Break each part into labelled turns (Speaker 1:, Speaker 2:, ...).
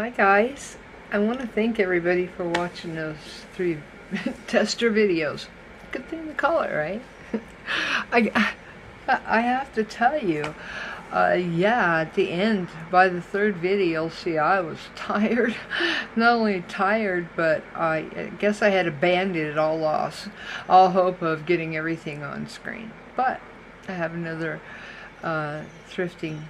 Speaker 1: Hi guys, I want to thank everybody for watching those 3 tester videos. Good thing to call it, right? I have to tell you, yeah, at the end, by the 3rd video, see, I was tired. Not only tired, but I guess I had abandoned it, all lost, all hope of getting everything on screen. But I have another thrifting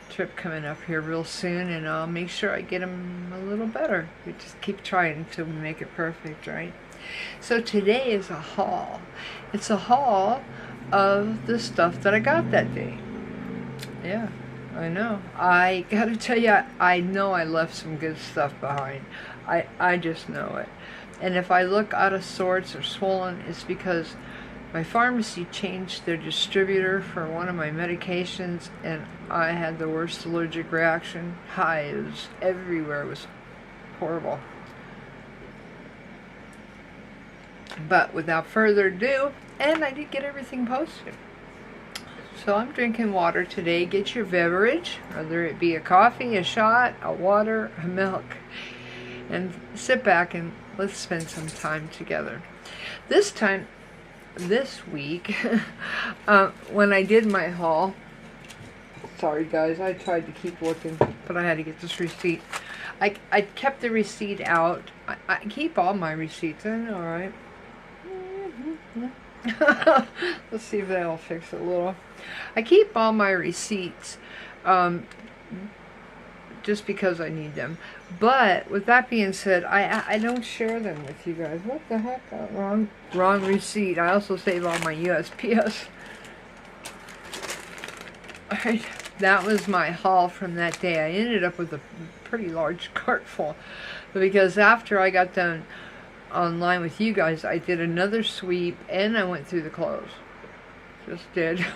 Speaker 1: trip coming up here real soon, and I'll make sure I get them a little better. We just keep trying until we make it perfect, right? So today is a haul. It's a haul of the stuff that I got that day. Yeah, I know. I gotta tell you, I know I left some good stuff behind. I just know it. And if I look out of sorts or swollen, it's because my pharmacy changed their distributor for one of my medications, and I had the worst allergic reaction. Hives everywhere. It was horrible. But without further ado, and I did get everything posted. So I'm drinking water today. Get your beverage, whether it be a coffee, a shot, a water, a milk, and sit back and let's spend some time together. This week, when I did my haul, sorry guys, I tried to keep looking, but I had to get this receipt. I kept the receipt out. I keep all my receipts, I know, right? Let's see if that'll fix it a little. I keep all my receipts just because I need them. But with that being said, I don't share them with you guys. What the heck? Wrong receipt. I also save all my USPS. Alright, that was my haul from that day. I ended up with a pretty large cart full. Because after I got done online with you guys, I did another sweep and I went through the clothes. Just did.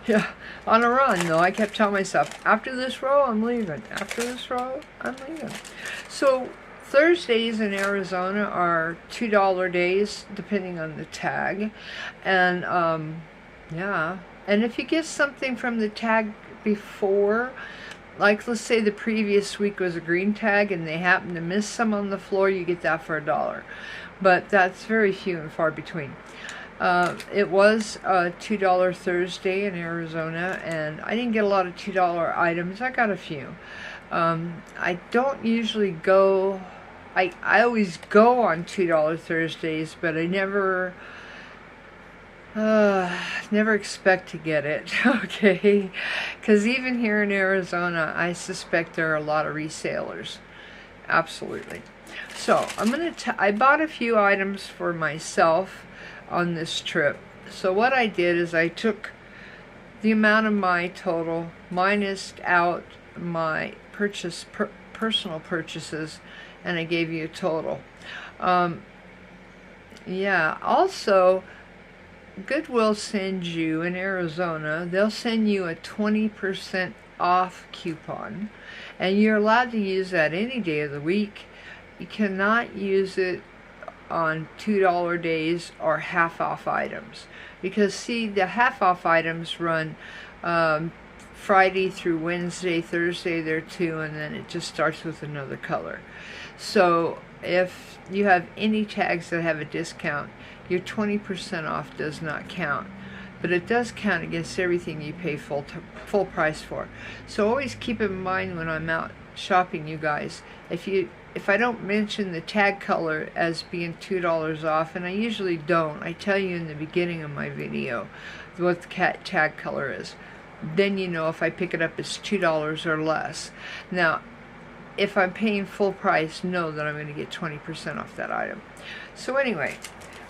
Speaker 1: Yeah, on a run though. I kept telling myself, after this row I'm leaving, after this row I'm leaving. So Thursdays in Arizona are $2 days depending on the tag, and yeah, and if you get something from the tag before, like let's say the previous week was a green tag and they happen to miss some on the floor, you get that for $1, but that's very few and far between. It was a $2 Thursday in Arizona, and I didn't get a lot of $2 items. I got a few. I don't usually go, I always go on $2 Thursdays, but I never expect to get it, okay? Because even here in Arizona, I suspect there are a lot of resellers. Absolutely. So, I bought a few items for myself on this trip. So what I did is I took the amount of my total, minus out my personal purchases, and I gave you a total. Yeah, also Goodwill sends you, in Arizona, they'll send you a 20% off coupon, and you're allowed to use that any day of the week. You cannot use it on $2 days or half off items, because see, the half off items run Friday through Wednesday, Thursday there too, and then it just starts with another color. So if you have any tags that have a discount, your 20% off does not count, but it does count against everything you pay full price for. So always keep in mind when I'm out shopping, you guys, if I don't mention the tag color as being $2 off, and I usually don't, I tell you in the beginning of my video what the tag color is, then you know if I pick it up it's $2 or less. Now, if I'm paying full price, know that I'm going to get 20% off that item. So anyway,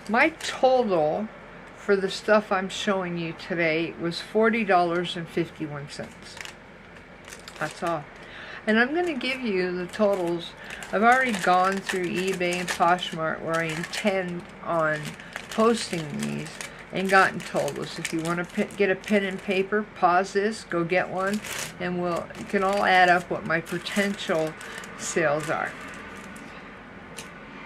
Speaker 1: my total for the stuff I'm showing you today was $40.51. That's all. And I'm going to give you the totals. I've already gone through eBay and Poshmark where I intend on posting these and gotten totals. If you want to get a pen and paper, pause this, go get one, and you can all add up what my potential sales are.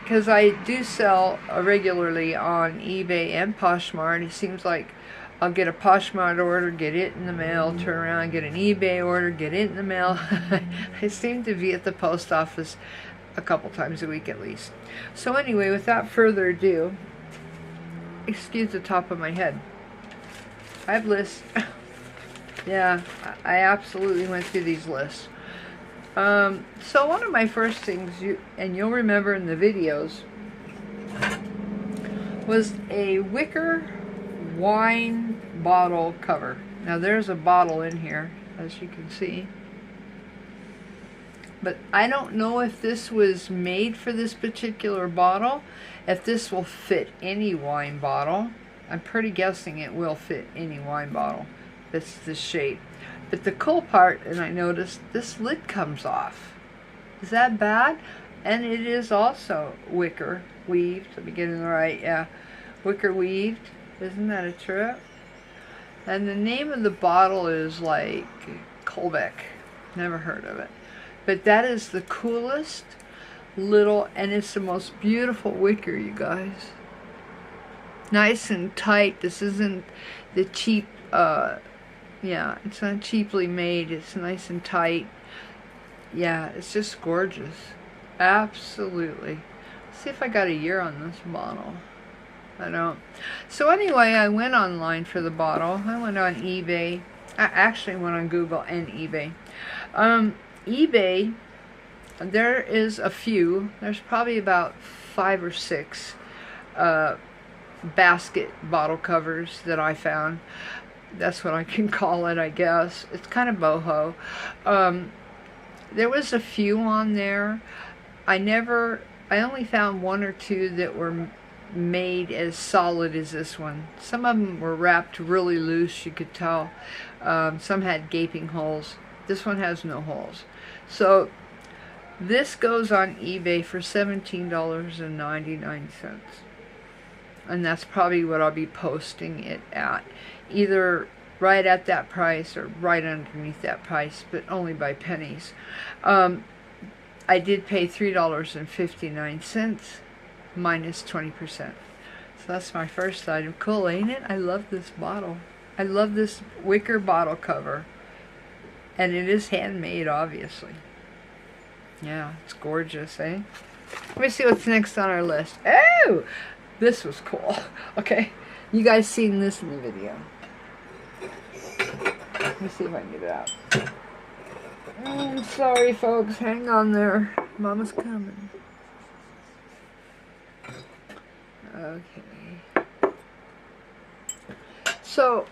Speaker 1: Because I do sell regularly on eBay and Poshmark. It seems like I'll get a Poshmark order, get it in the mail, turn around, get an eBay order, get it in the mail. I seem to be at the post office a couple times a week at least. So anyway, without further ado, excuse the top of my head. I have lists. Yeah, I absolutely went through these lists. So one of my first things, you'll remember in the videos, was a wicker wine bottle cover. Now there's a bottle in here, as you can see. But I don't know if this was made for this particular bottle, if this will fit any wine bottle. I'm pretty guessing it will fit any wine bottle. That's the shape. But the cool part, and I noticed, this lid comes off. Is that bad? And it is also wicker weaved. Let me get it right. Yeah, wicker weaved. Isn't that a trip? And the name of the bottle is like Colbeck. Never heard of it. But that is the coolest little, and it's the most beautiful wicker, you guys. Nice and tight. This isn't the cheap, yeah, it's not cheaply made. It's nice and tight. Yeah, it's just gorgeous. Absolutely. Let's see if I got a year on this bottle. I don't. So anyway, I went online for the bottle. I went on eBay. I actually went on Google and eBay. eBay, there is a few. There's probably about 5 or 6 basket bottle covers that I found. That's what I can call it, I guess. It's kind of boho. There was a few on there. I only found 1 or 2 that were made as solid as this one. Some of them were wrapped really loose, you could tell. Some had gaping holes. This one has no holes. So this goes on eBay for $17.99. And that's probably what I'll be posting it at. Either right at that price or right underneath that price, but only by pennies. I did pay $3.59 minus 20%. So that's my first item. Cool, ain't it? I love this bottle. I love this wicker bottle cover. And it is handmade, obviously. Yeah, it's gorgeous, eh? Let me see what's next on our list. Oh! This was cool. Okay, you guys seen this in the video. Let me see if I can get it out. Sorry, folks. Hang on there. Mama's coming. Okay. So,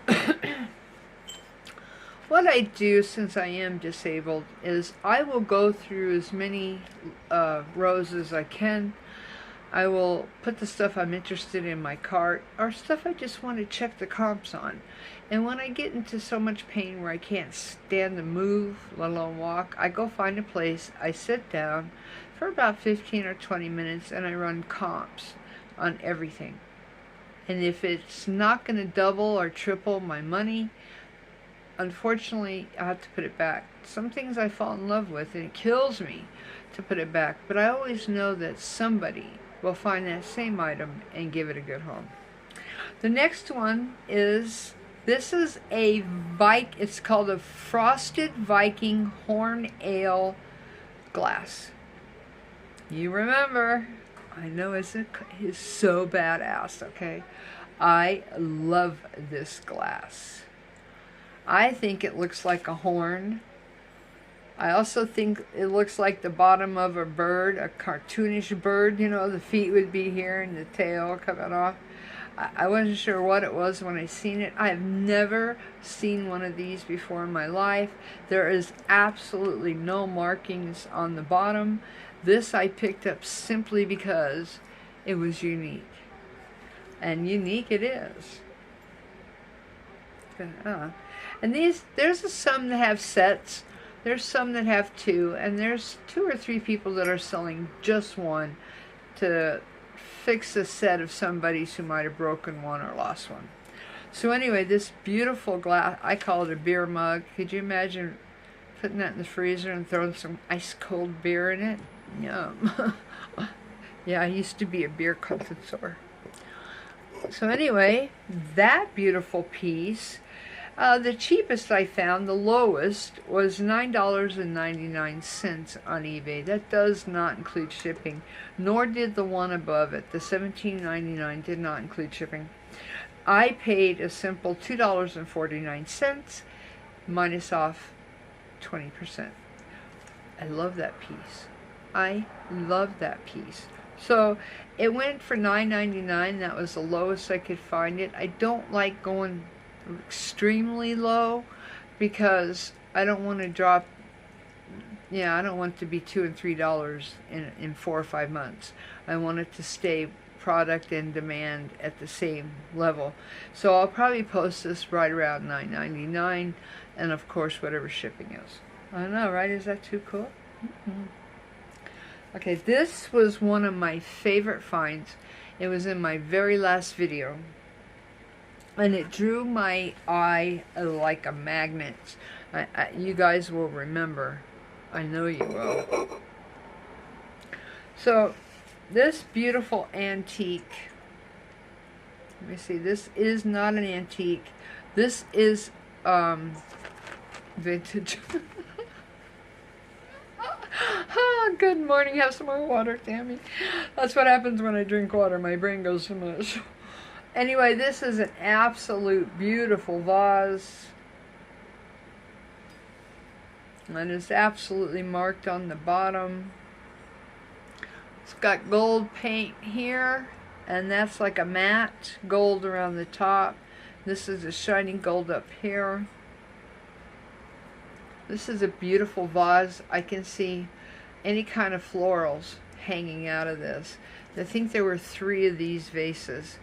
Speaker 1: what I do, since I am disabled, is I will go through as many rows as I can. I will put the stuff I'm interested in my cart, or stuff I just want to check the comps on. And when I get into so much pain where I can't stand to move, let alone walk, I go find a place, I sit down for about 15 or 20 minutes, and I run comps on everything. And if it's not going to double or triple my money, unfortunately, I have to put it back. Some things I fall in love with, and it kills me to put it back. But I always know that somebody will find that same item and give it a good home. The next one is, this is a it's called a Frosted Viking Horn Ale glass. You remember, I know it's so badass, okay? I love this glass. I think it looks like a horn. I also think it looks like the bottom of a bird, a cartoonish bird. You know, the feet would be here and the tail coming off. I wasn't sure what it was when I seen it. I've never seen one of these before in my life. There is absolutely no markings on the bottom. This I picked up simply because it was unique. And unique it is. And there's some that have sets. There's some that have 2, and there's 2 or 3 people that are selling just one to fix a set of somebody's who might have broken one or lost one. So anyway, this beautiful glass, I call it a beer mug. Could you imagine putting that in the freezer and throwing some ice cold beer in it? Yum. Yeah, I used to be a beer connoisseur. So anyway, that beautiful piece, the cheapest I found, the lowest, was $9.99 on eBay. That does not include shipping, nor did the one above it. The $17.99 did not include shipping. I paid a simple $2.49 minus off 20%. I love that piece. I love that piece. So it went for $9.99. That was the lowest I could find it. I don't like going extremely low because I don't want to drop. I don't want it to be $2 and $3 in 4 or 5 months. I want it to stay product and demand at the same level. So I'll probably post this right around $9.99, and of course whatever shipping is. I know, right? Is that too cool? Okay, this was one of my favorite finds. It was in my very last video, and it drew my eye like a magnet. You guys will remember. I know you will. So this beautiful antique, let me see, this is not an antique. This is vintage. Good morning. Have some more water, Tammy. That's what happens when I drink water. My brain goes so much. Anyway, this is an absolute beautiful vase. And it's absolutely marked on the bottom. It's got gold paint here, and that's like a matte gold around the top. This is a shiny gold up here. This is a beautiful vase. I can see any kind of florals hanging out of this. I think there were 3 of these vases.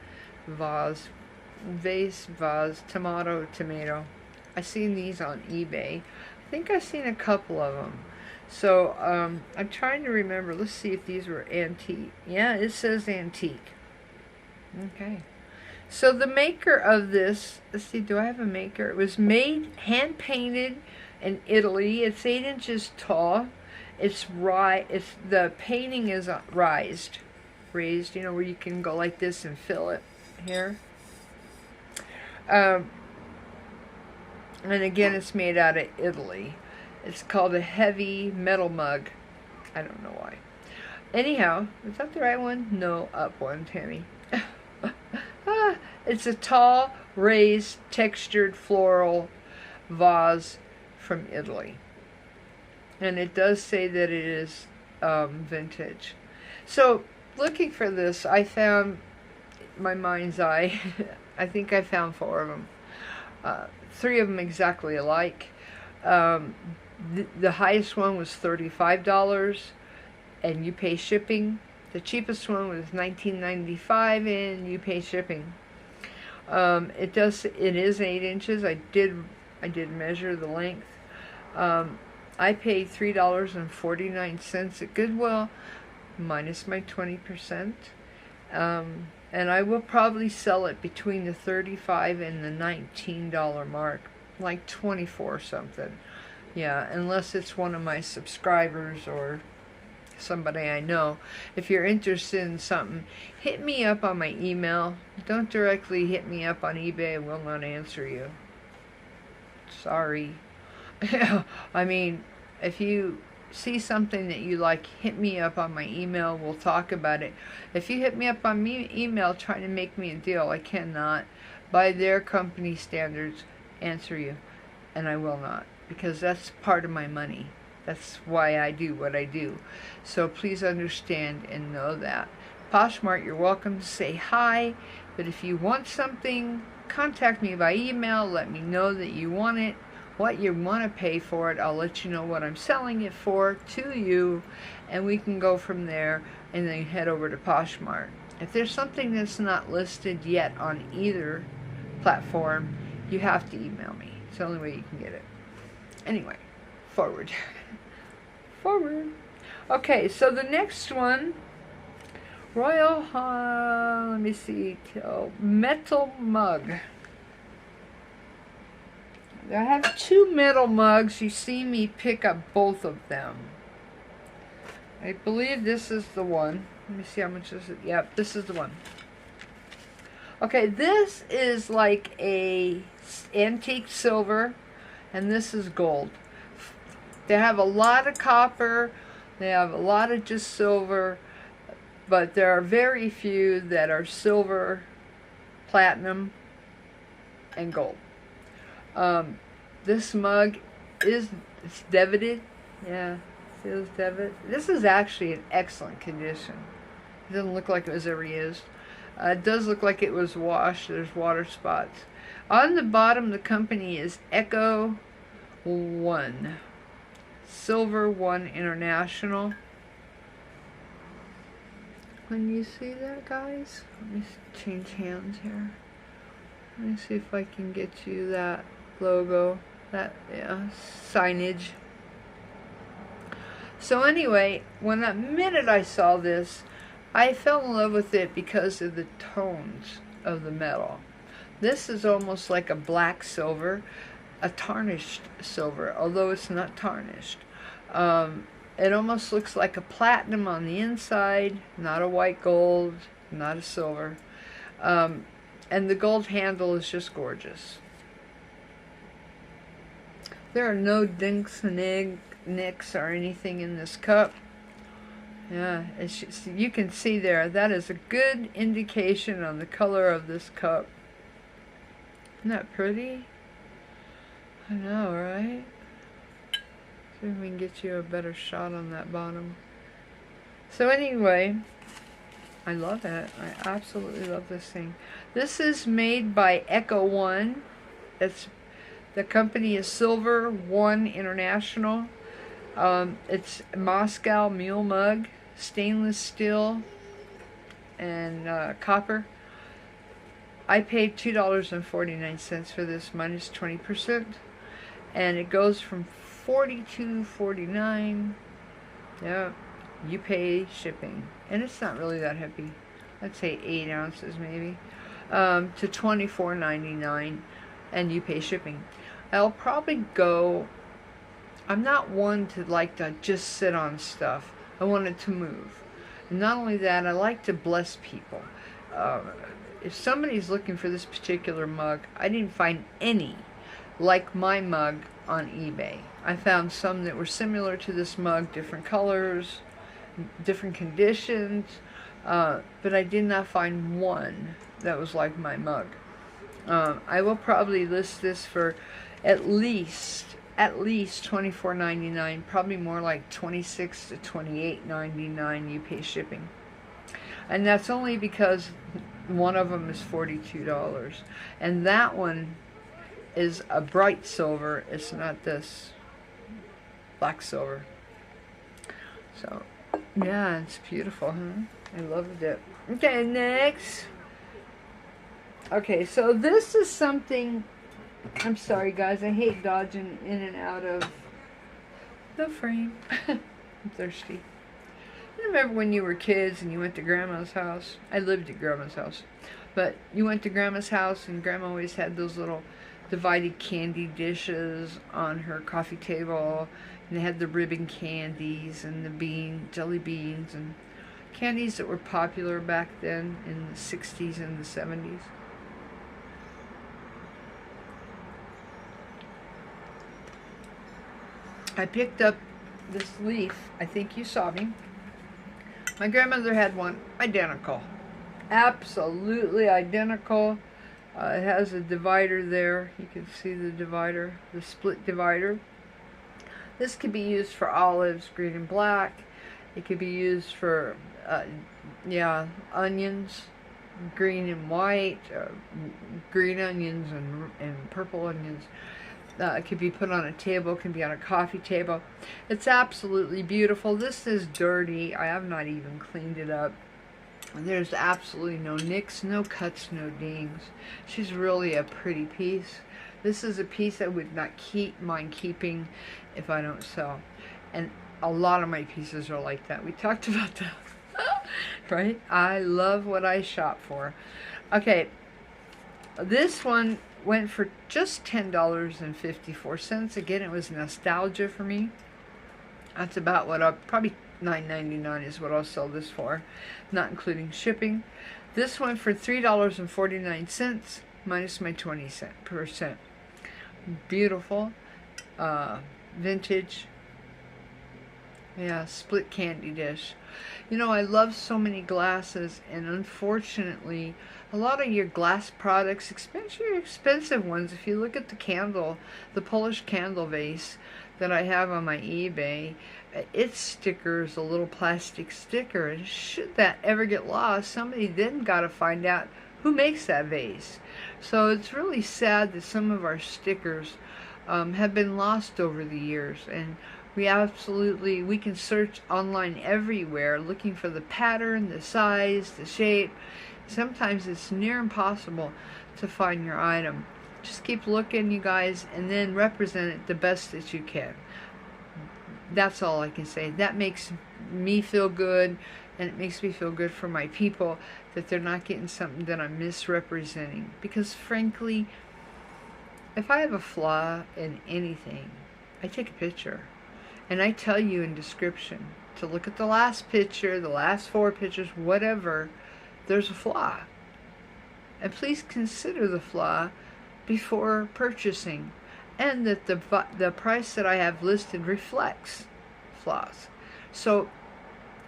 Speaker 1: Vase, tomato. I've seen these on eBay. I think I've seen a couple of them. So I'm trying to remember. Let's see if these were antique. Yeah, it says antique. Okay. So the maker of this, let's see, do I have a maker? It was made, hand painted in Italy. It's 8 inches tall. It's the painting is raised, you know, where you can go like this and fill it here. And again, it's made out of Italy. It's called a heavy metal mug. I don't know why. Anyhow, is that the right one? No, up one, Tammy. It's a tall, raised, textured floral vase from Italy. And it does say that it is vintage. So, looking for this, I found my mind's eye. I think I found 4 of them. 3 of them exactly alike. The highest one was $35, and you pay shipping. The cheapest one was $19.95, and you pay shipping. It is 8 inches. I did measure the length. I paid $3.49 at Goodwill, minus my 20%. And I will probably sell it between the $35 and the $19 mark, like 24 something. Yeah, unless it's one of my subscribers or somebody I know. If you're interested in something, hit me up on my email. Don't directly hit me up on eBay. I will not answer you. Sorry. I mean, if you see something that you like, hit me up on my email. We'll talk about it. If you hit me up on email trying to make me a deal, I cannot, by their company standards, answer you. And I will not, because that's part of my money. That's why I do what I do. So please understand and know that. Poshmark, you're welcome to say hi, but if you want something, contact me by email. Let me know that you want it, what you want to pay for it. I'll let you know what I'm selling it for to you, and we can go from there and then head over to Poshmark. If there's something that's not listed yet on either platform, you have to email me. It's the only way you can get it. Anyway, forward. Forward. Okay, so the next one, Royal, let me see, metal mug. I have 2 metal mugs. You see me pick up both of them. I believe this is the one. Let me see how much is it. Yep, this is the one. Okay, this is like a antique silver, and this is gold. They have a lot of copper, they have a lot of just silver, but there are very few that are silver, platinum, and gold. This mug is debited. Yeah, it is debited. This is actually in excellent condition. It doesn't look like it was ever used. It does look like it was washed. There's water spots. On the bottom, the company is Echo 1. Silver 1 International. Can you see that, guys? Let me change hands here. Let me see if I can get you that logo, that signage. So anyway, when the minute I saw this, I fell in love with it because of the tones of the metal. This is almost like a black silver, a tarnished silver, although it's not tarnished. It almost looks like a platinum on the inside, not a white gold, not a silver. And the gold handle is just gorgeous. There are no dinks and nicks or anything in this cup. Yeah, it's just, you can see there, that is a good indication on the color of this cup. Isn't that pretty? I know, right? See if we can get you a better shot on that bottom. So anyway, I love it. I absolutely love this thing. This is made by Echo 1. The company is Silver 1 International. It's Moscow Mule Mug, stainless steel, and copper. I paid $2.49 for this minus 20%, and it goes from $42.49. Yeah, you pay shipping, and it's not really that heavy. I'd say 8 ounces maybe, to $24.99, and you pay shipping. I'll probably go. I'm not one to like to just sit on stuff. I want it to move. And not only that, I like to bless people. If somebody's looking for this particular mug, I didn't find any like my mug on eBay. I found some that were similar to this mug, different colors, different conditions, but I did not find one that was like my mug. I will probably list this for at least $24.99, probably more like $26 to $28.99. You pay shipping, and that's only because one of them is $42, and that one is a bright silver. It's not this black silver. So yeah, it's beautiful, huh? I loved it. Okay, next. Okay, so this is something. I'm sorry, guys. I hate dodging in and out of the frame. I'm thirsty. I remember when you were kids and you went to Grandma's house. I lived at Grandma's house. But you went to Grandma's house and Grandma always had those little divided candy dishes on her coffee table. And they had the ribbon candies and the jelly beans and candies that were popular back then in the 60s and the 70s. I picked up this leaf. I think you saw me. My grandmother had one identical. Absolutely identical. It has a divider there. You can see the divider, the split divider. This could be used for olives, green and black. It could be used for, onions, green and white, green onions and purple onions. It could be put on a table, it can be on a coffee table. It's absolutely beautiful. This is dirty. I have not even cleaned it up. There's absolutely no nicks, no cuts, no dings. She's really a pretty piece. This is a piece I would not mind keeping if I don't sell. And a lot of my pieces are like that. We talked about that. Right? I love what I shop for. Okay, this one went for just $10.54. Again, it was nostalgia for me. That's about what probably $9.99 is what I'll sell this for, not including shipping. This one for $3.49 minus my 20%. Beautiful, vintage. Yeah, split candy dish. You know, I love so many glasses, and unfortunately, a lot of your glass products, especially expensive ones, if you look at the candle, the Polish candle vase that I have on my eBay, its sticker is a little plastic sticker, and should that ever get lost, somebody then got to find out who makes that vase. So it's really sad that some of our stickers have been lost over the years, and we can search online everywhere looking for the pattern, the size, the shape. Sometimes it's near impossible to find your item. Just keep looking, you guys, and then represent it the best that you can. That's all I can say. That makes me feel good, and it makes me feel good for my people that they're not getting something that I'm misrepresenting. Because frankly, if I have a flaw in anything, I take a picture. And I tell you in description to look at the last picture, the last 4 pictures, whatever, there's a flaw. And please consider the flaw before purchasing, and that the price that I have listed reflects flaws. So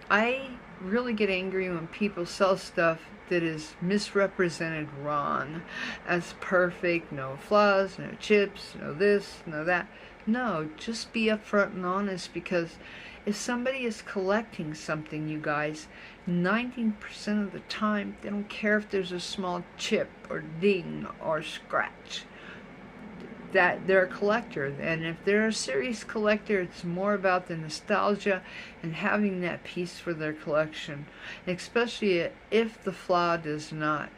Speaker 1: I really get angry when people sell stuff that is misrepresented wrong as perfect, no flaws, no chips, no this, no that. No, just be upfront and honest, because if somebody is collecting something, you guys, 90% of the time, they don't care if there's a small chip or ding or scratch. That they're a collector, and if they're a serious collector, it's more about the nostalgia and having that piece for their collection, especially if the flaw does not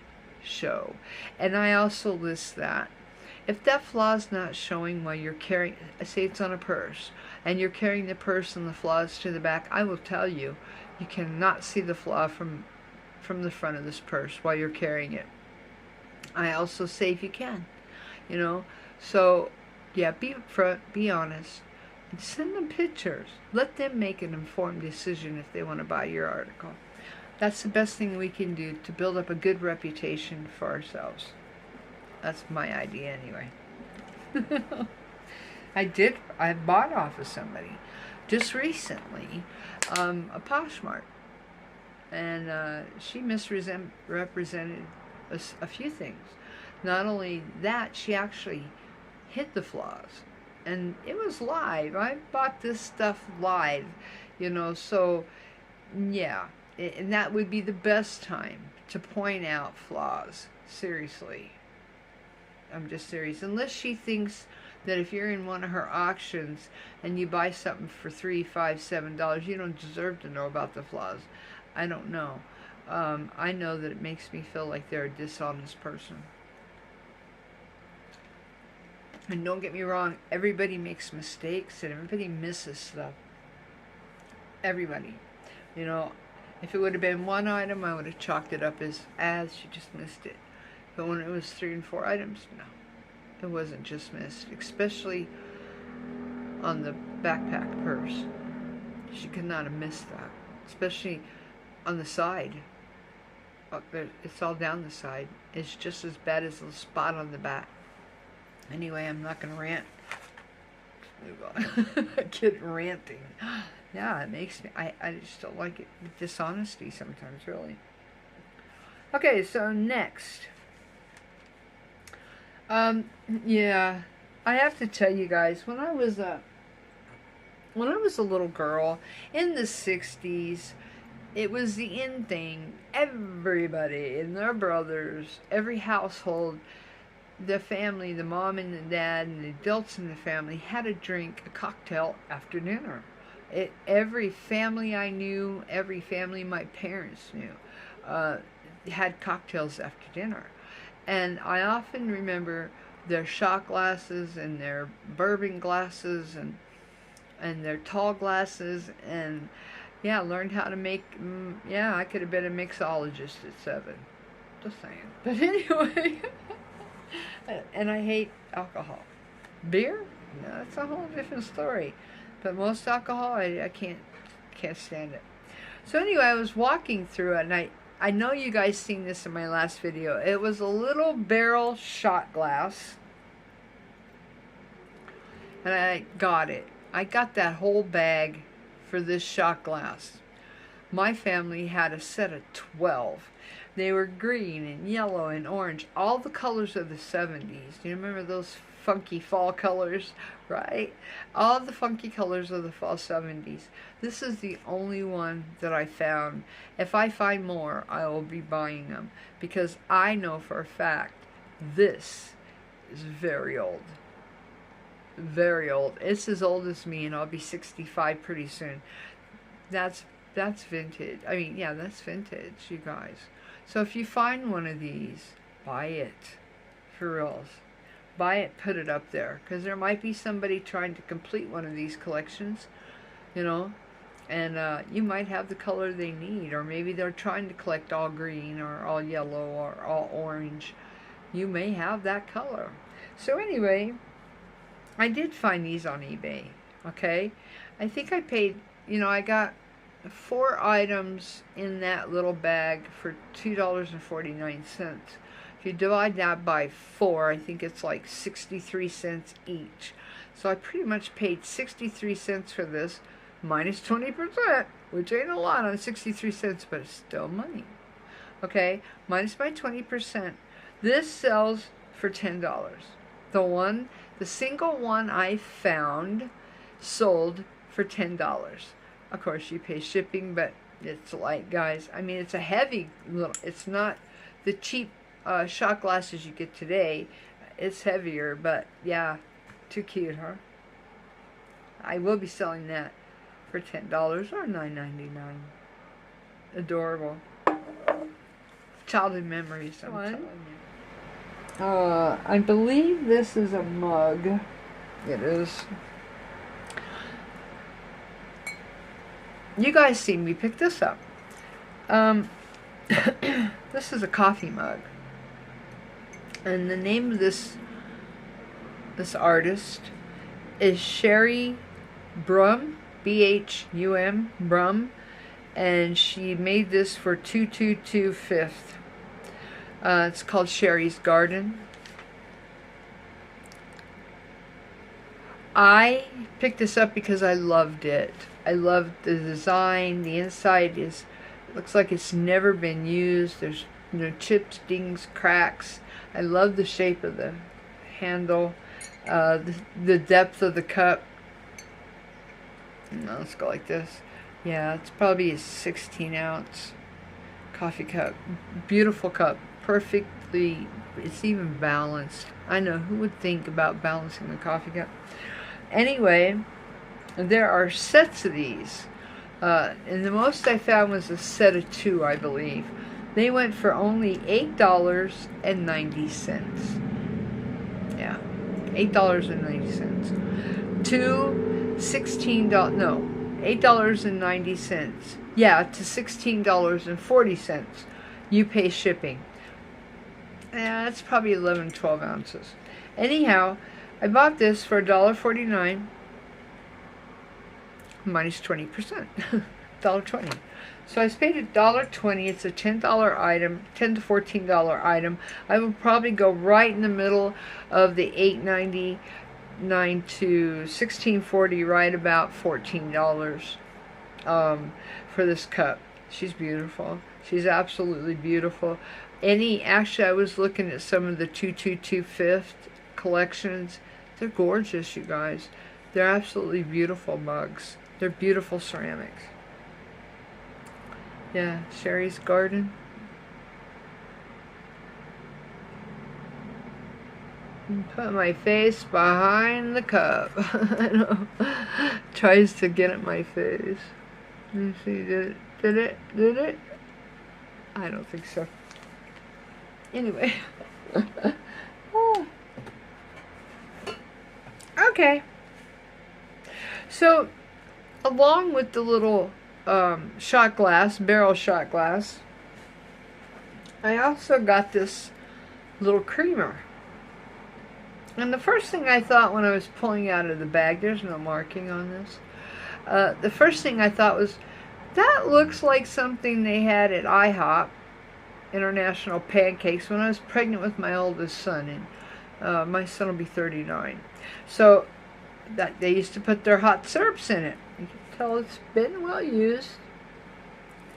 Speaker 1: show. And I also list that. If that flaw is not showing while you're carrying, say it's on a purse, and you're carrying the purse and the flaw is to the back, I will tell you, you cannot see the flaw from the front of this purse while you're carrying it. I also say if you can, you know. So, yeah, be upfront, be honest, and send them pictures. Let them make an informed decision if they want to buy your article. That's the best thing we can do to build up a good reputation for ourselves. That's my idea anyway. I bought off of somebody just recently, a Poshmark, and she misrepresented a few things. Not only that, she actually hid the flaws, and it was live. I bought this stuff live, you know, so yeah, and that would be the best time to point out flaws. Seriously, I'm just serious. Unless she thinks that if you're in one of her auctions and you buy something for $3, $5, $7, you don't deserve to know about the flaws. I don't know. I know that it makes me feel like they're a dishonest person. And don't get me wrong, everybody makes mistakes and everybody misses stuff. Everybody. You know, if it would have been one item, I would have chalked it up as she just missed it. But when it was 3 and 4 items, no. It wasn't just missed. Especially on the backpack purse. She could not have missed that. Especially on the side. It's all down the side. It's just as bad as the spot on the back. Anyway, I'm not going to rant. Move on. I get ranting. Yeah, it makes me, I just don't like it. Dishonesty sometimes, really. Okay, so next. Yeah, I have to tell you guys, when I was a little girl in the 60s, it was the in thing. Everybody and their brothers, every household, the family, the mom and the dad and the adults in the family had a cocktail after dinner. Every family I knew, every family my parents knew, had cocktails after dinner. And I often remember their shot glasses and their bourbon glasses and their tall glasses, and yeah, learned how to make, yeah, I could have been a mixologist at 7. Just saying. But anyway, and I hate alcohol. Beer? No, that's a whole different story. But most alcohol, I Can't stand it. So anyway, I was walking through it, and I know you guys seen this in my last video. It was a little barrel shot glass. And I got it. I got that whole bag for this shot glass. My family had a set of 12. They were green and yellow and orange, all the colors of the 70s. Do you remember those funky fall colors, right? All the funky colors of the fall 70s. This is the only one that I found. If I find more, I will be buying them, because I know for a fact this is very old. Very old. It's as old as me, and I'll be 65 pretty soon. That's vintage. I mean, yeah, that's vintage, you guys. So if you find one of these, buy it. For reals. Buy it, put it up there, because there might be somebody trying to complete one of these collections, you know, and you might have the color they need, or maybe they're trying to collect all green or all yellow or all orange. You may have that color. So anyway, I did find these on eBay, okay? I think I paid, you know, I got 4 items in that little bag for $2.49. If you divide that by 4, I think it's like 63 cents each. So I pretty much paid 63 cents for this, minus 20%, which ain't a lot on 63 cents, but it's still money. Okay, minus by 20%. This sells for $10. The single one I found sold for $10. Of course, you pay shipping, but it's light, guys. I mean, it's a heavy little, it's not the cheap shot glasses you get today. It's heavier, but yeah, too cute, huh? I will be selling that for $10 or $9.99. Adorable. Childhood memories, I'm telling you. I believe this is a mug. It is. You guys see me pick this up. This is a coffee mug. And the name of this artist is Sherry Brum, B-H-U-M, Brum. And she made this for 222 Fifth. It's called Sherry's Garden. I picked this up because I loved it. I loved the design. The inside looks like it's never been used. There's chips, dings, cracks. I love the shape of the handle, the depth of the cup. No, let's go like this. Yeah, it's probably a 16-ounce coffee cup. Beautiful cup. Perfectly, it's even balanced. I know, who would think about balancing the coffee cup? Anyway, there are sets of these. And the most I found was a set of 2, I believe. They went for only $8.90. Yeah, $8.90. To $16, no, $8.90. Yeah, to $16.40. You pay shipping. Yeah, that's probably 11, 12 ounces. Anyhow, I bought this for $1.49 minus 20%. $1.20. So I paid $1.20. It's a $10 item, $10 to $14 item. I will probably go right in the middle of the $8.99 to $16.40, right about $14 for this cup. She's beautiful. She's absolutely beautiful. Actually, I was looking at some of the 222 Fifth collections. They're gorgeous, you guys. They're absolutely beautiful mugs. They're beautiful ceramics. Yeah, Sherry's Garden. Put my face behind the cup. I know. Tries to get at my face. Let me see, did it? I don't think so. Anyway. Okay. So, along with the little shot glass, barrel shot glass, I also got this little creamer. And the first thing I thought when I was pulling out of the bag, there's no marking on this, The first thing I thought was, that looks like something they had at IHOP, International Pancakes, when I was pregnant with my oldest son, and my son will be 39. So that they used to put their hot syrups in it. You can tell it's been well used.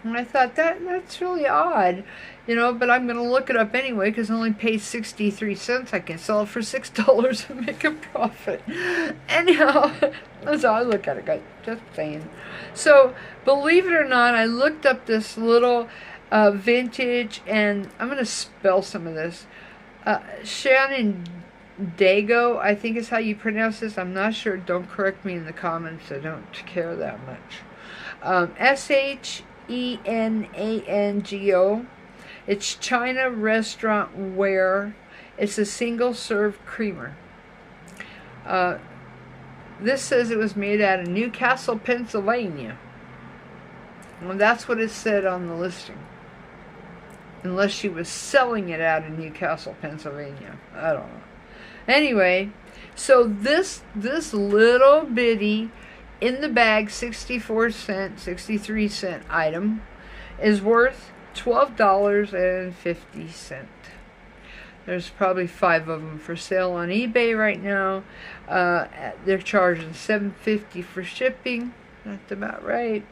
Speaker 1: And I thought that's really odd, you know, but I'm going to look it up anyway because I only paid 63 cents. I can sell it for $6 and make a profit. Anyhow, that's how I look at it, guys. Just saying. So, believe it or not, I looked up this little vintage, and I'm going to spell some of this. Shenandoah, I think is how you pronounce this. I'm not sure. Don't correct me in the comments. I don't care that much. Shenango. It's China restaurant ware. It's a single serve creamer. This says it was made out of Newcastle, Pennsylvania. Well, that's what it said on the listing. Unless she was selling it out of Newcastle, Pennsylvania. I don't know. Anyway, so this little bitty in the bag 63 cent item is worth $12.50. There's probably 5 of them for sale on eBay right now. They're charging $7.50 for shipping. That's about right.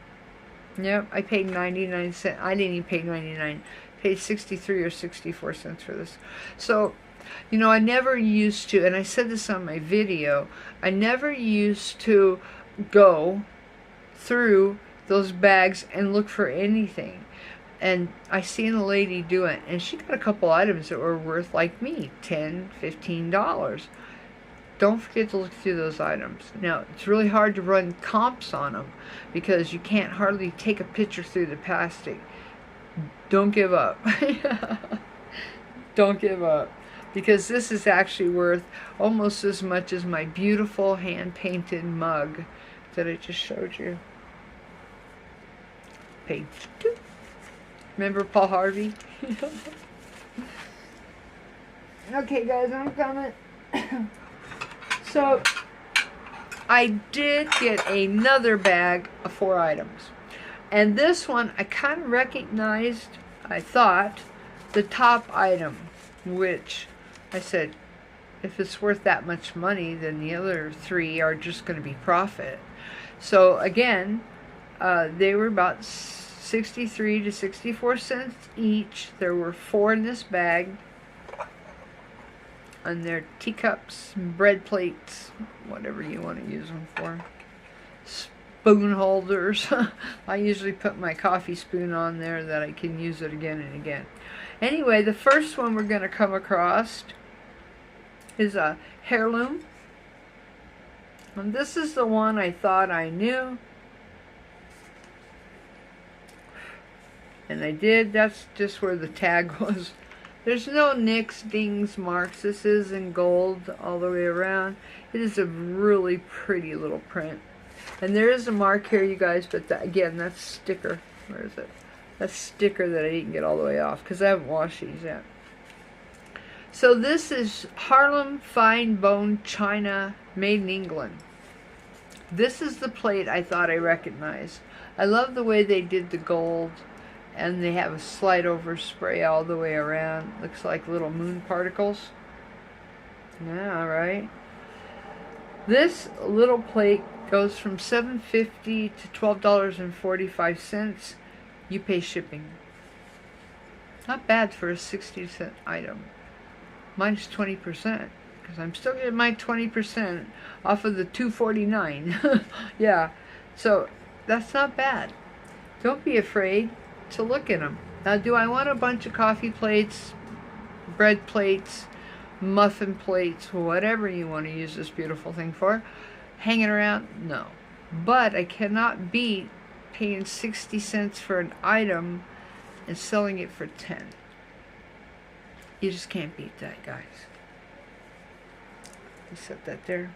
Speaker 1: Yep, I paid 99 cents. I didn't even pay 99. I paid 63 or 64 cents for this. So, you know, I never used to, and I said this on my video, I never used to go through those bags and look for anything. And I seen a lady do it, and she got a couple items that were worth, like me, $10, $15. Don't forget to look through those items. Now, it's really hard to run comps on them because you can't hardly take a picture through the plastic. Don't give up. Don't give up. Because this is actually worth almost as much as my beautiful hand-painted mug that I just showed you. Page 2. Remember Paul Harvey? Okay, guys, I'm coming. So, I did get another bag of 4 items. And this one, I kind of recognized, I thought, the top item, which I said, if it's worth that much money, then the other 3 are just going to be profit. So, again, they were about 63 to 64 cents each. There were 4 in this bag. And they're teacups, bread plates, whatever you want to use them for. Spoon holders. I usually put my coffee spoon on there that I can use it again and again. Anyway, the first one we're going to come across is a heirloom. And this is the one I thought I knew. And I did. That's just where the tag was. There's no nicks, dings, marks. This is in gold all the way around. It is a really pretty little print. And there is a mark here, you guys, but that, again, that's sticker. Where is it? That's sticker that I didn't get all the way off because I haven't washed these yet. So this is Harlem Fine Bone China, made in England. This is the plate I thought I recognized. I love the way they did the gold. And they have a slide over spray all the way around. Looks like little moon particles. Yeah, right. This little plate goes from $7.50 to $12.45. You pay shipping. Not bad for a 60-cent item. Minus 20%. Because I'm still getting my 20% off of the $2.49. Yeah. So, that's not bad. Don't be afraid to look at them. Now, do I want a bunch of coffee plates, bread plates, muffin plates, whatever you want to use this beautiful thing for, hanging around? No. But I cannot beat paying 60 cents for an item and selling it for 10. You just can't beat that, guys. Let's set that there.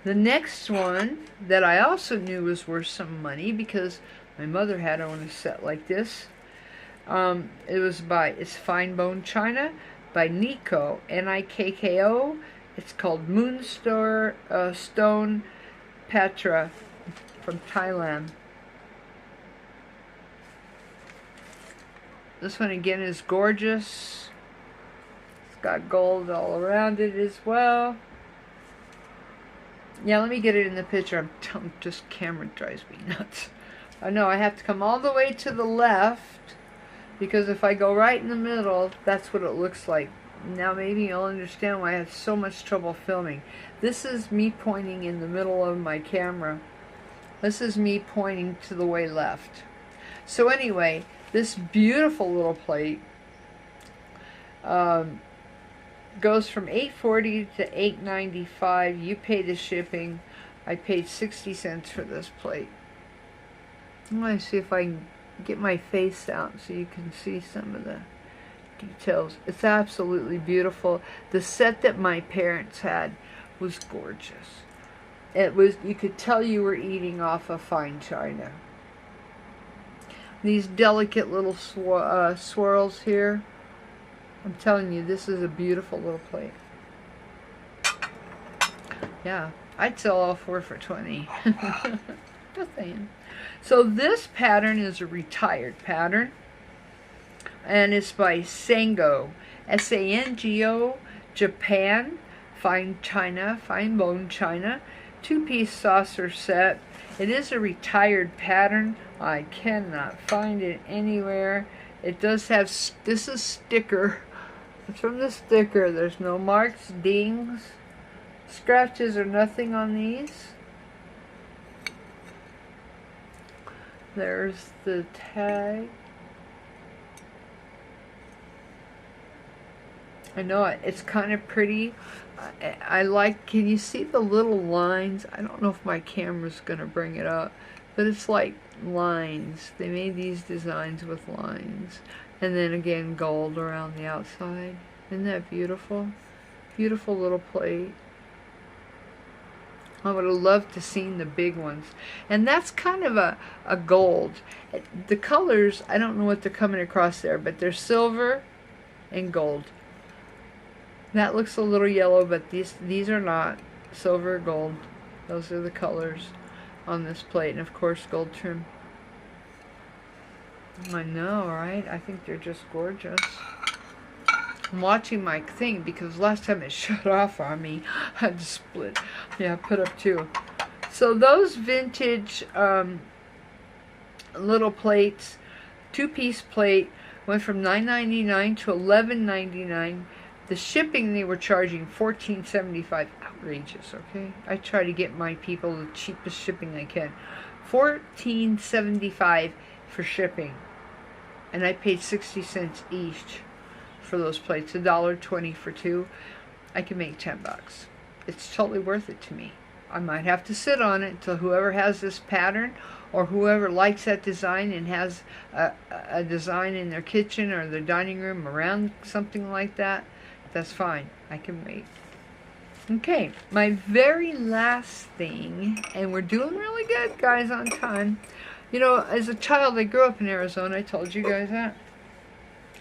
Speaker 1: The next one that I also knew was worth some money because my mother had on a set like this. It's Fine Bone China by Nikko, Nikko. It's called Moonstone Patra from Thailand. This one again is gorgeous. It's got gold all around it as well. Yeah, let me get it in the picture. I'm just, camera drives me nuts. I know I have to come all the way to the left, because if I go right in the middle, that's what it looks like. Now maybe you'll understand why I had so much trouble filming. This is me pointing in the middle of my camera. This is me pointing to the way left. So anyway, this beautiful little plate goes from $8.40 to $8.95. You pay the shipping. I paid 60 cents for this plate. I'm going to see if I can get my face out so you can see some of the details. It's absolutely beautiful. The set that my parents had was gorgeous. It was, you could tell you were eating off of fine china. These delicate little swirls here. I'm telling you, this is a beautiful little plate. Yeah, I'd sell all four for 20. Just saying. So this pattern is a retired pattern, and it's by Sango, S-A-N-G-O, Japan, fine china, fine bone china, two-piece saucer set. It is a retired pattern. I cannot find it anywhere. It does have, this is sticker. It's from the sticker. There's no marks, dings, scratches, or nothing on these. There's the tag. I know it's kind of pretty. I like, can you see the little lines? I don't know if my camera's going to bring it up, but it's like lines. They made these designs with lines. And then again, gold around the outside. Isn't that beautiful? Beautiful little plate. I would have loved to seen the big ones. And that's kind of a gold. The colors, I don't know what they're coming across there, but they're silver and gold. That looks a little yellow, but these are not. Silver or gold. Those are the colors on this plate. And of course, gold trim. I know, right? I think they're just gorgeous. I'm watching my thing because last time it shut off on me. I had to split. Yeah, put up two. So those vintage little plates, two-piece plate, went from $9.99 to $11.99. The shipping, they were charging $14.75. Outrageous, okay? I try to get my people the cheapest shipping I can. $14.75 for shipping. And I paid 60 cents each for those plates. $1.20 for two. I can make 10 bucks. It's totally worth it to me. I might have to sit on it until whoever has this pattern, or whoever likes that design and has a design in their kitchen or their dining room around something like that, that's fine. I can wait. Okay, my very last thing, and we're doing really good, guys, on time. You know, as a child, I grew up in Arizona. I told you guys that.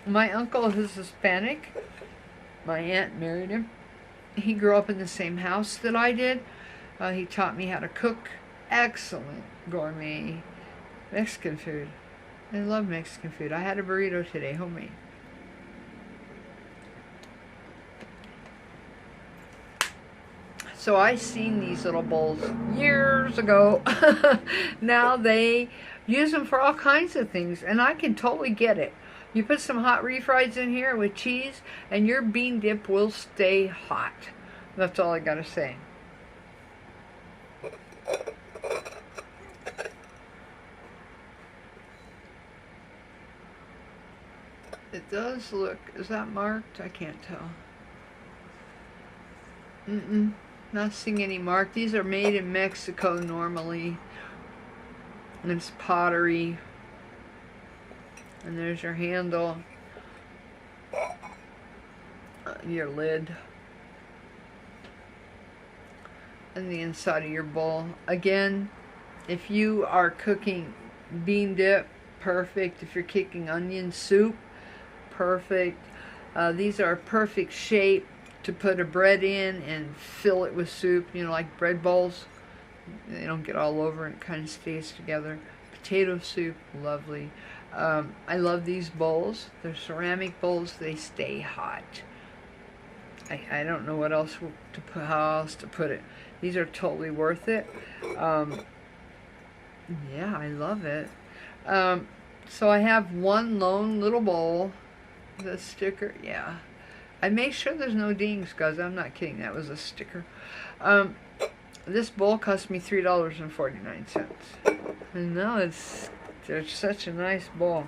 Speaker 1: My uncle is Hispanic. My aunt married him. He grew up in the same house that I did. He taught me how to cook excellent gourmet Mexican food. I love Mexican food. I had a burrito today, homemade. So I seen these little bowls years ago. Now they use them for all kinds of things, and I can totally get it. You put some hot refries in here with cheese, and your bean dip will stay hot. That's all I gotta say. It does look, is that marked? I can't tell. Not seeing any mark. These are made in Mexico normally. And it's pottery. And there's your handle. Your lid. And the inside of your bowl. Again, if you are cooking bean dip, perfect. If you're cooking onion soup, perfect. These are a perfect shape to put a bread in and fill it with soup, you know, like bread bowls. They don't get all over and it kind of stays together. Potato soup, lovely. I love these bowls. They're ceramic bowls. They stay hot. I don't know what else to put, how else to put it. These are totally worth it. Yeah, I love it. So I have one lone little bowl. The sticker, yeah. I make sure there's no dings, guys. I'm not kidding. That was a sticker. This bowl cost me $3.49. And now it's such a nice bowl.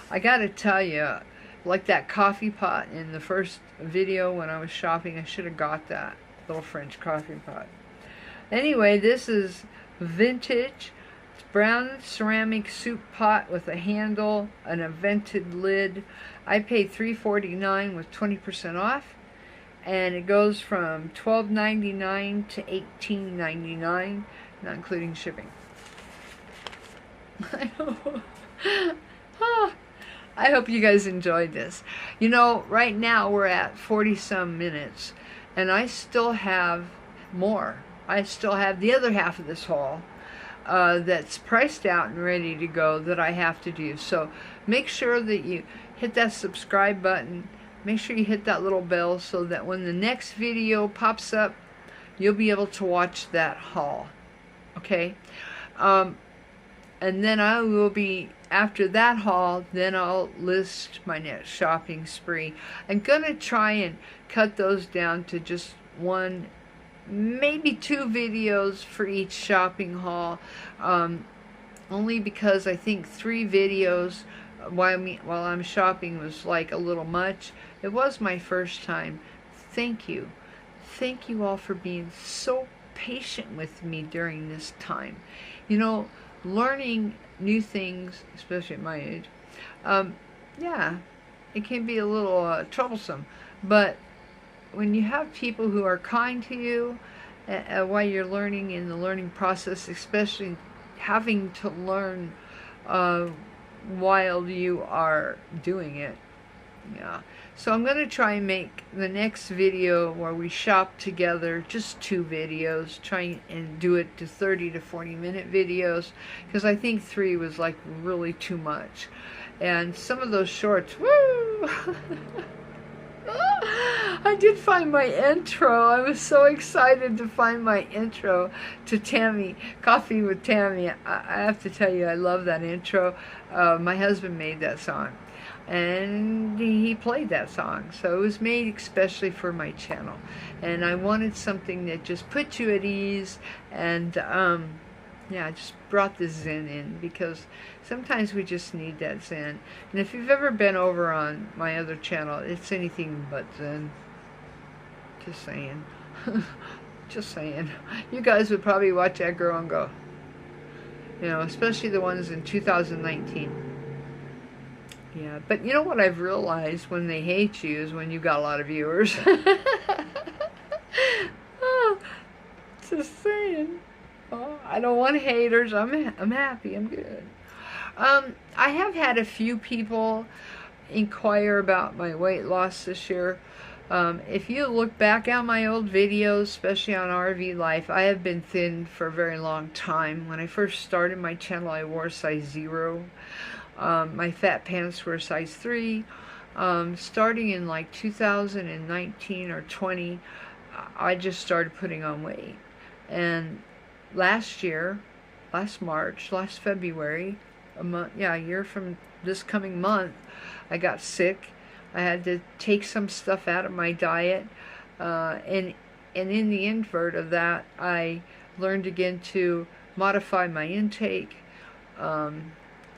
Speaker 1: I gotta tell you, like that coffee pot in the first video when I was shopping, I should have got that little French coffee pot. Anyway, this is vintage. It's brown ceramic soup pot with a handle and a vented lid. I paid $3.49 with 20% off, and it goes from $12.99 to $18.99, not including shipping. I know. I hope you guys enjoyed this. You know, right now we're at 40-some minutes, and I still have more. I still have the other half of this haul that's priced out and ready to go that I have to do. So make sure that you hit that subscribe button. Make sure you hit that little bell so that when the next video pops up, you'll be able to watch that haul. Okay? And then I will be, after that haul, then I'll list my next shopping spree. I'm going to try and cut those down to just one, maybe 2 videos for each shopping haul. Only because I think 3 videos while I'm shopping was like a little much. It was my first time. Thank you. Thank you all for being so patient with me during this time. You know, learning new things, especially at my age, yeah, it can be a little troublesome. But when you have people who are kind to you while you're learning in the learning process, especially having to learn while you are doing it, yeah. So I'm going to try and make the next video where we shop together, just 2 videos, try and do it to 30 to 40 minute videos, because I think 3 was like really too much. And some of those shorts, woo! I did find my intro. I was so excited to find my intro to Tami, Coffee with Tami. I have to tell you, I love that intro. My husband made that song, and he played that song. So it was made especially for my channel. And I wanted something that just put you at ease, and yeah, I just brought the zen in, because sometimes we just need that zen. And if you've ever been over on my other channel, it's anything but zen. Just saying. Just saying. You guys would probably watch that girl and go, you know, especially the ones in 2019. Yeah, but you know what I've realized when they hate you is when you got a lot of viewers. Oh, just saying. Oh, I don't want haters. I'm happy. I'm good. I have had a few people inquire about my weight loss this year. If you look back at my old videos, especially on RV life, I have been thin for a very long time. When I first started my channel, I wore a size 0. My fat pants were a size 3. Starting in like 2019 or 20, I just started putting on weight. And last year, last March, last February, a year from this coming month, I got sick. I had to take some stuff out of my diet, and in the invert of that, I learned again to modify my intake,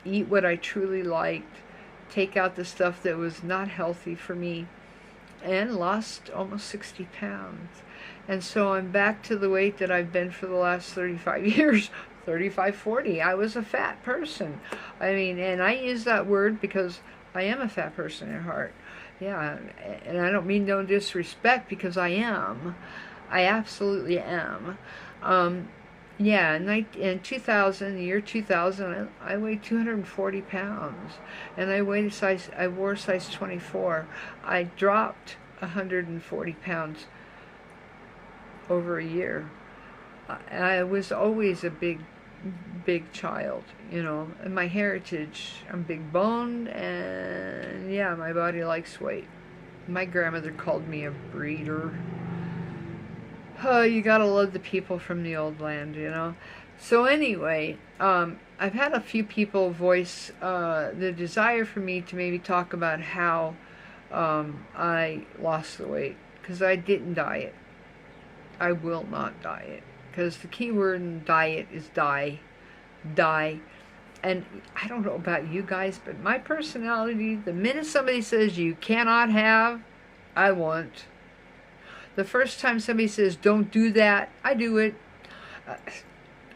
Speaker 1: eat what I truly liked, take out the stuff that was not healthy for me, and lost almost 60 pounds. And so I'm back to the weight that I've been for the last 35 years, 35, 40. I was a fat person. I mean, and I use that word because I am a fat person at heart. Yeah, and I don't mean no disrespect, because I am. I absolutely am. Yeah, in 2000, the year 2000, I weighed 240 pounds, and I wore size 24. I dropped 140 pounds over a year. I was always a big child, you know. In my heritage, I'm big boned, and yeah, my body likes weight. My grandmother called me a breeder. Oh, you gotta love the people from the old land, you know. So anyway, I've had a few people voice the desire for me to maybe talk about how I lost the weight, because I didn't diet. I will not diet, because the key word in diet is die. And I don't know about you guys, but my personality, the minute somebody says you cannot have, I want. The first time somebody says don't do that, I do it.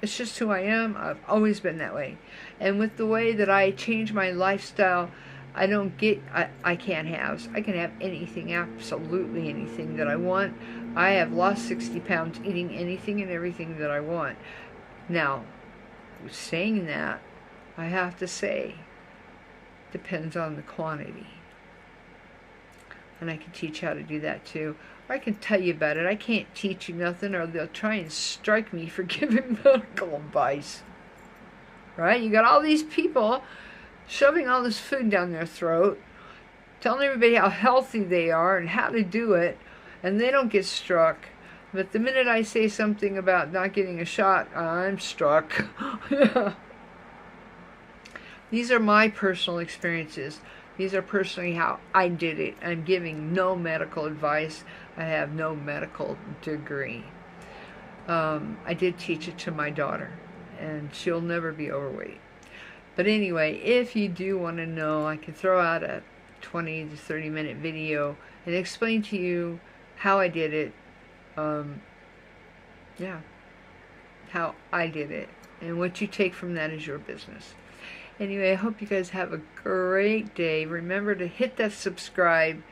Speaker 1: It's just who I am. I've always been that way. And with the way that I change my lifestyle, I can't have. I can have anything, absolutely anything that I want. I have lost 60 pounds eating anything and everything that I want. Now, saying that, I have to say, depends on the quantity. And I can teach how to do that too. Or I can tell you about it. I can't teach you nothing, or they'll try and strike me for giving medical advice. Right? You got all these people shoving all this food down their throat, telling everybody how healthy they are and how to do it, and they don't get struck. But the minute I say something about not getting a shot, I'm struck. These are my personal experiences. These are personally how I did it. I'm giving no medical advice. I have no medical degree. I did teach it to my daughter, and she'll never be overweight. But anyway, if you do want to know, I can throw out a 20 to 30 minute video and explain to you how I did it. Yeah, how I did it. And what you take from that is your business. Anyway, I hope you guys have a great day. Remember to hit that subscribe,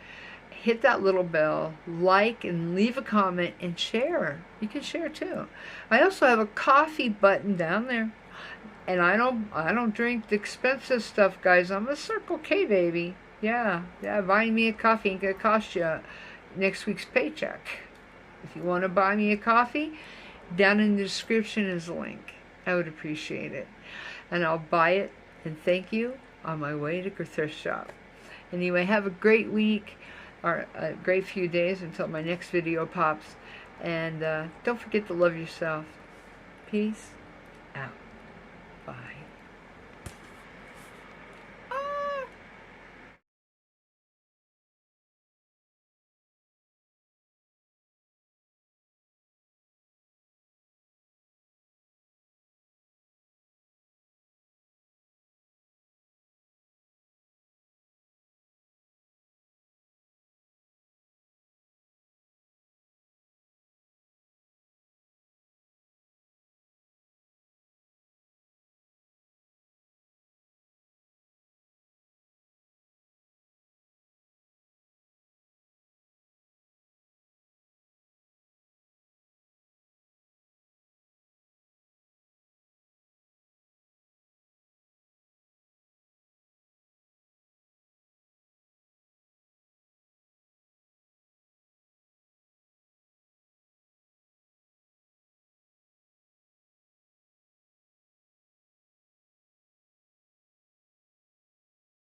Speaker 1: hit that little bell, like, and leave a comment, and share. You can share too. I also have a coffee button down there. And I don't drink the expensive stuff, guys. I'm a Circle K baby. Yeah, buying me a coffee ain't gonna cost you next week's paycheck. If you want to buy me a coffee, down in the description is a link. I would appreciate it. And I'll buy it and thank you on my way to thrift shop. Anyway, have a great week, or a great few days until my next video pops. And don't forget to love yourself. Peace out. Bye.